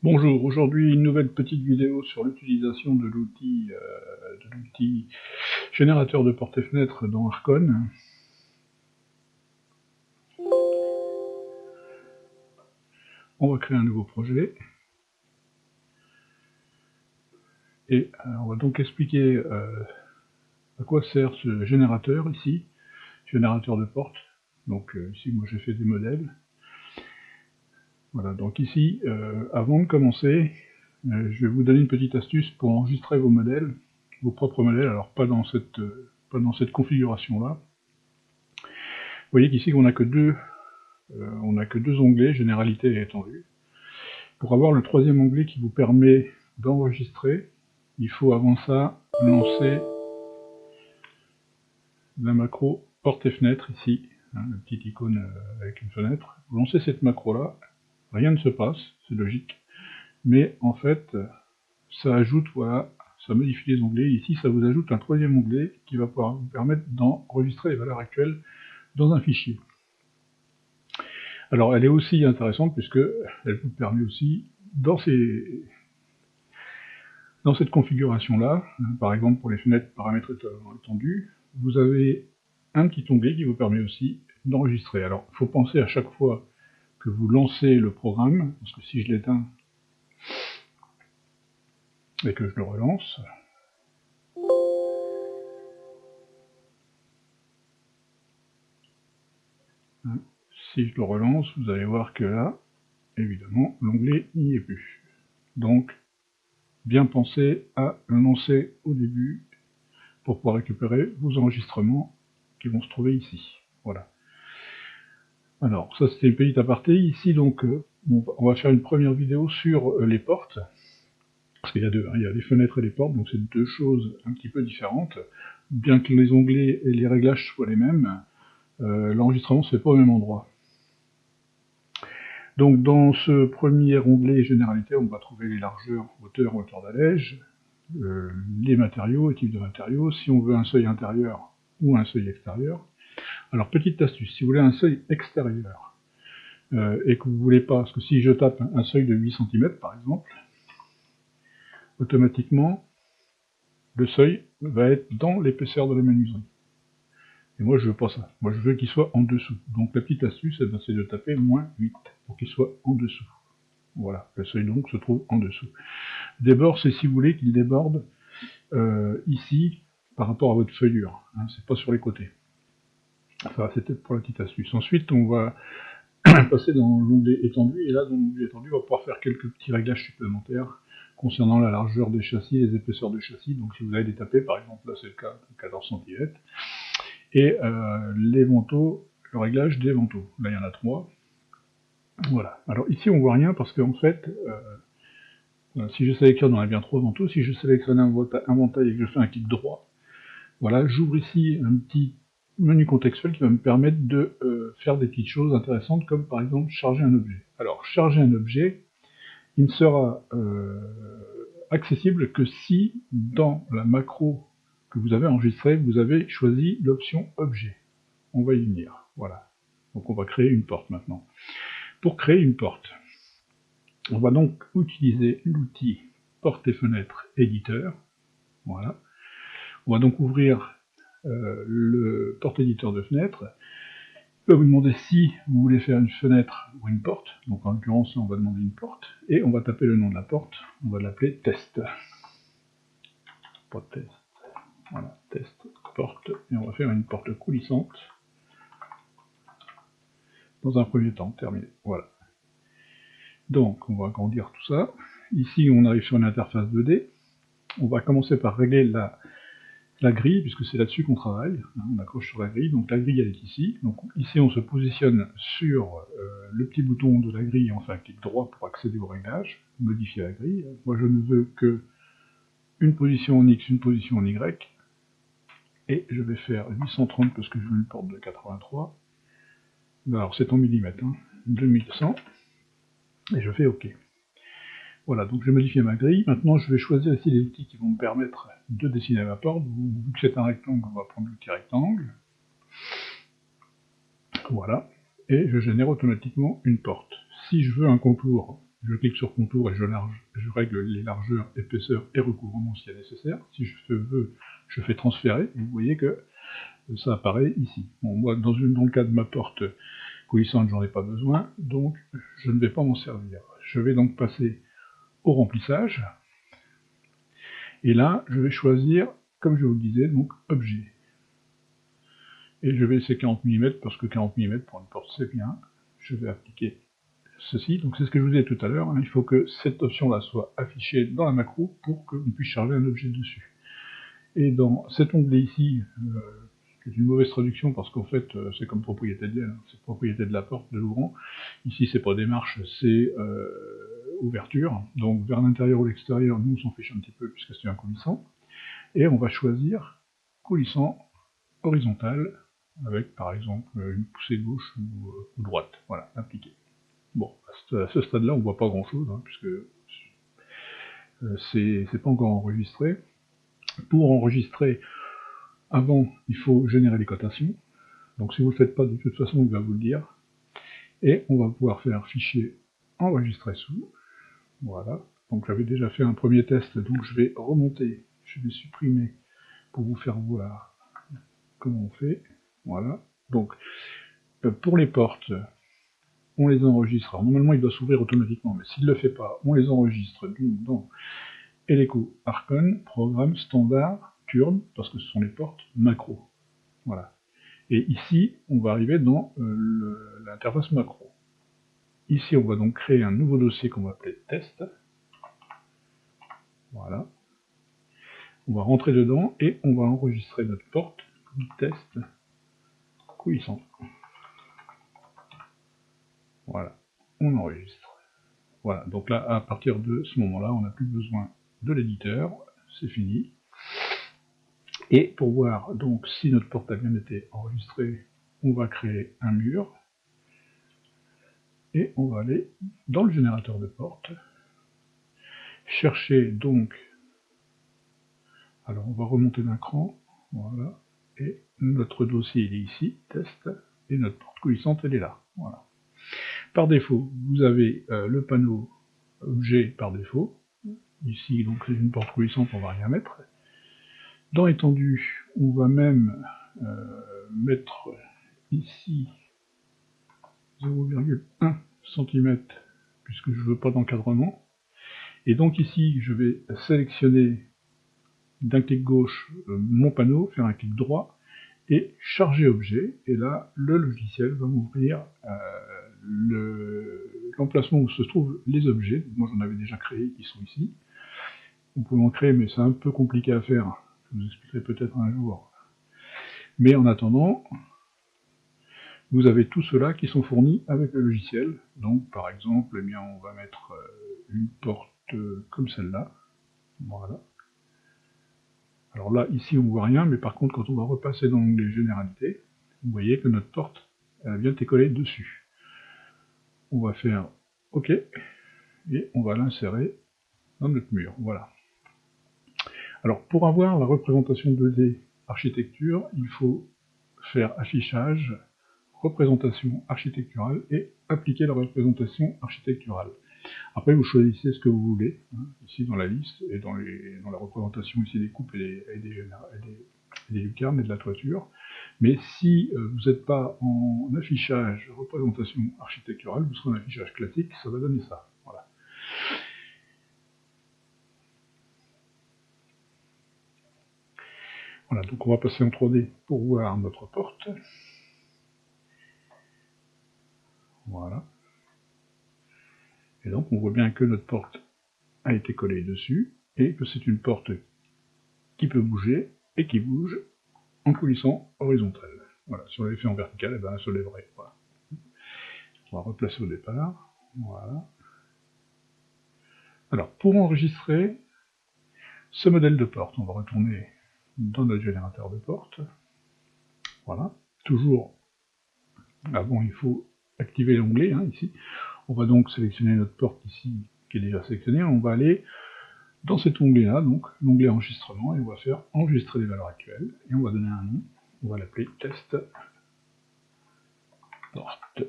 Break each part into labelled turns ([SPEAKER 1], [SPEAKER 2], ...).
[SPEAKER 1] Bonjour, aujourd'hui une nouvelle petite vidéo sur l'utilisation de l'outil générateur de portes et fenêtres dans Archon. On va créer un nouveau projet et on va donc expliquer à quoi sert ce générateur ici, générateur de portes. Donc ici moi j'ai fait des modèles. Voilà, donc ici, avant de commencer, je vais vous donner une petite astuce pour enregistrer vos modèles, vos propres modèles, alors pas dans cette configuration-là. Vous voyez qu'ici on n'a que deux onglets, généralité et étendue. Pour avoir le troisième onglet qui vous permet d'enregistrer, il faut avant ça lancer la macro porte et fenêtre ici, la petite icône avec une fenêtre. Vous lancez cette macro-là, rien ne se passe, c'est logique, mais en fait, ça ajoute, voilà, ça modifie les onglets. Ici, ça vous ajoute un troisième onglet qui va pouvoir vous permettre d'enregistrer les valeurs actuelles dans un fichier. Alors, elle est aussi intéressante puisque elle vous permet aussi, dans cette configuration-là, par exemple pour les fenêtres paramètres étendus, vous avez un petit onglet qui vous permet aussi d'enregistrer. Alors, il faut penser à chaque fois que vous lancez le programme, parce que si je l'éteins et que je le relance, si je le relance, vous allez voir que là, évidemment, l'onglet n'y est plus. Donc, bien penser à le lancer au début pour pouvoir récupérer vos enregistrements qui vont se trouver ici. Voilà. Alors, ça c'était une petite aparté. Ici, donc, on va faire une première vidéo sur les portes. Parce qu'il y a deux, il y a les fenêtres et les portes, donc c'est deux choses un petit peu différentes. Bien que les onglets et les réglages soient les mêmes, l'enregistrement se fait pas au même endroit. Donc dans ce premier onglet généralité, on va trouver les largeurs, hauteur d'allège, les matériaux, les types de matériaux, si on veut un seuil intérieur ou un seuil extérieur. Alors petite astuce, si vous voulez un seuil extérieur, et que vous voulez pas, parce que si je tape un seuil de 8 cm par exemple, automatiquement le seuil va être dans l'épaisseur de la menuiserie. Et moi je veux pas ça, moi je veux qu'il soit en dessous. Donc la petite astuce, c'est de taper -8 pour qu'il soit en dessous. Voilà, le seuil donc se trouve en dessous. Débord, c'est si vous voulez qu'il déborde ici par rapport à votre feuillure, hein, c'est pas sur les côtés. Enfin, c'était pour la petite astuce. Ensuite, on va passer dans l'onglet étendu, et là, dans l'onglet étendu, on va pouvoir faire quelques petits réglages supplémentaires concernant la largeur des châssis, les épaisseurs de châssis. Donc, si vous allez les taper, par exemple, là, c'est le cas de 14 cm. Et les manteaux, le réglage des manteaux. Là, il y en a 3. Voilà. Alors, ici, on voit rien parce qu'en fait, si je sélectionne, on a bien 3 manteaux. Si je sélectionne un ventail et que je fais un clic droit, voilà, j'ouvre ici un petit menu contextuel qui va me permettre de faire des petites choses intéressantes, comme par exemple charger un objet. Alors, charger un objet, il ne sera accessible que si, dans la macro que vous avez enregistrée, vous avez choisi l'option objet. On va y venir, voilà. Donc on va créer une porte maintenant. Pour créer une porte, on va donc utiliser l'outil porte et fenêtre éditeur, voilà. On va donc ouvrir le porte-éditeur de fenêtre. Il va vous demander si vous voulez faire une fenêtre ou une porte. Donc en l'occurrence, on va demander une porte. Et on va taper le nom de la porte. On va l'appeler test. Pas test. Voilà, test, porte. Et on va faire une porte coulissante. Dans un premier temps, terminé. Voilà. Donc on va agrandir tout ça. Ici, on arrive sur une interface 2D. On va commencer par régler la grille, puisque c'est là-dessus qu'on travaille, on accroche sur la grille, donc la grille elle est ici, donc ici on se positionne sur le petit bouton de la grille, on fait un clic droit pour accéder au réglage, modifier la grille, moi je ne veux que une position en X, une position en Y, et je vais faire 830 parce que je veux une porte de 83, alors c'est en millimètres, 2100, et je fais OK. Voilà, donc j'ai modifié ma grille. Maintenant, je vais choisir ici les outils qui vont me permettre de dessiner ma porte. Vu que c'est un rectangle, on va prendre l'outil rectangle. Voilà. Et je génère automatiquement une porte. Si je veux un contour, je clique sur contour et je règle les largeurs, épaisseurs et recouvrement s'il y a nécessaire. Si je veux, je fais transférer, et vous voyez que ça apparaît ici. Bon, moi, dans le cas de ma porte coulissante, j'en ai pas besoin, donc je ne vais pas m'en servir. Je vais donc passer au remplissage, et là, je vais choisir, comme je vous le disais, donc objet. Et je vais laisser 40 mm, parce que 40 mm pour une porte c'est bien. Je vais appliquer ceci, donc c'est ce que je vous disais tout à l'heure, hein. Il faut que cette option-là soit affichée dans la macro pour qu'on puisse charger un objet dessus. Et dans cet onglet ici, qui est une mauvaise traduction parce qu'en fait c'est comme propriété de l'aile, hein. C'est propriété de la porte, de l'ouvrant. Ici c'est pas démarche, c'est ouverture, donc vers l'intérieur ou l'extérieur, nous on s'en fiche un petit peu puisque c'est un coulissant. Et on va choisir coulissant horizontal, avec par exemple une poussée gauche ou droite, voilà, appliqué. Bon, à ce stade-là, on voit pas grand-chose, hein, puisque c'est pas encore enregistré. Pour enregistrer, avant, il faut générer les cotations. Donc si vous ne le faites pas, de toute façon, il va vous le dire. Et on va pouvoir faire fichier enregistrer sous. Voilà. Donc j'avais déjà fait un premier test, donc je vais remonter, je vais supprimer pour vous faire voir comment on fait. Voilà. Donc, pour les portes, on les enregistre. Alors, normalement, il doit s'ouvrir automatiquement, mais s'il ne le fait pas, on les enregistre dans Eleco Archon, programme standard turn, parce que ce sont les portes macro. Voilà. Et ici, on va arriver dans l'interface macro. Ici, on va donc créer un nouveau dossier qu'on va appeler test. Voilà. On va rentrer dedans et on va enregistrer notre porte test coulissant. Voilà. On enregistre. Voilà. Donc là, à partir de ce moment-là, on n'a plus besoin de l'éditeur. C'est fini. Et pour voir donc si notre porte a bien été enregistrée, on va créer un mur. Et on va aller dans le générateur de porte, chercher donc, alors on va remonter d'un cran, voilà, et notre dossier il est ici, test, et notre porte coulissante elle est là, voilà. Par défaut, vous avez le panneau objet par défaut, ici donc c'est une porte coulissante, on va rien mettre. Dans étendue, on va même mettre ici 0,1 cm, puisque je ne veux pas d'encadrement. Et donc ici, je vais sélectionner d'un clic gauche mon panneau, faire un clic droit, et charger objet, et là, le logiciel va m'ouvrir l'emplacement où se trouvent les objets. Moi j'en avais déjà créé, qui sont ici. Vous pouvez en créer, mais c'est un peu compliqué à faire. Je vous expliquerai peut-être un jour. Mais en attendant, vous avez tout cela qui sont fournis avec le logiciel. Donc par exemple, eh bien, on va mettre une porte comme celle-là. Voilà. Alors là, ici, on ne voit rien, mais par contre, quand on va repasser dans l'onglet Généralité, vous voyez que notre porte, elle a bien été collée dessus. On va faire OK, et on va l'insérer dans notre mur. Voilà. Alors, pour avoir la représentation 2D architecture, il faut faire affichage, représentation architecturale, et appliquer la représentation architecturale. Après, vous choisissez ce que vous voulez, hein, ici dans la liste, et dans la représentation ici des coupes et des lucarnes et de la toiture. Mais si vous n'êtes pas en affichage représentation architecturale, vous serez en affichage classique, ça va donner ça. Voilà. Voilà, donc on va passer en 3D pour voir notre porte. Voilà. Et donc on voit bien que notre porte a été collée dessus, et que c'est une porte qui peut bouger, et qui bouge en coulissant horizontal. Voilà, si on l'avait fait en vertical, eh ben, elle se lèverait. Voilà. On va replacer au départ. Voilà. Alors, pour enregistrer ce modèle de porte, on va retourner dans notre générateur de porte. Voilà. Toujours, avant, il faut activer l'onglet, hein, ici. On va donc sélectionner notre porte ici, qui est déjà sélectionnée. On va aller dans cet onglet-là, donc l'onglet enregistrement, et on va faire enregistrer les valeurs actuelles. Et on va donner un nom. On va l'appeler test porte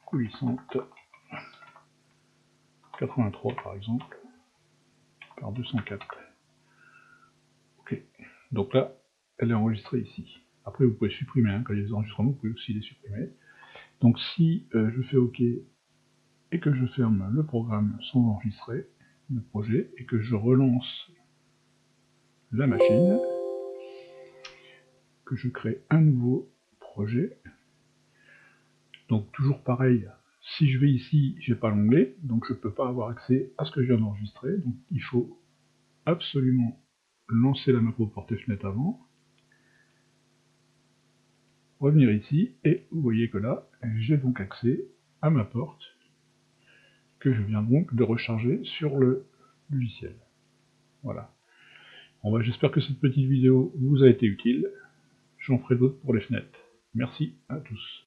[SPEAKER 1] coulissante 83 par exemple, par 204. Ok, donc là, elle est enregistrée ici. Après, vous pouvez supprimer, hein, quand il y a des enregistrements, vous pouvez aussi les supprimer. Donc si je fais OK et que je ferme le programme sans enregistrer le projet et que je relance la machine, que je crée un nouveau projet, donc toujours pareil, si je vais ici, j'ai pas l'onglet, donc je peux pas avoir accès à ce que je viens d'enregistrer, donc il faut absolument lancer la macro porte-fenêtre avant, revenir ici, et vous voyez que là, j'ai donc accès à ma porte, que je viens donc de recharger sur le logiciel. Voilà. Bon bah, j'espère que cette petite vidéo vous a été utile. J'en ferai d'autres pour les fenêtres. Merci à tous.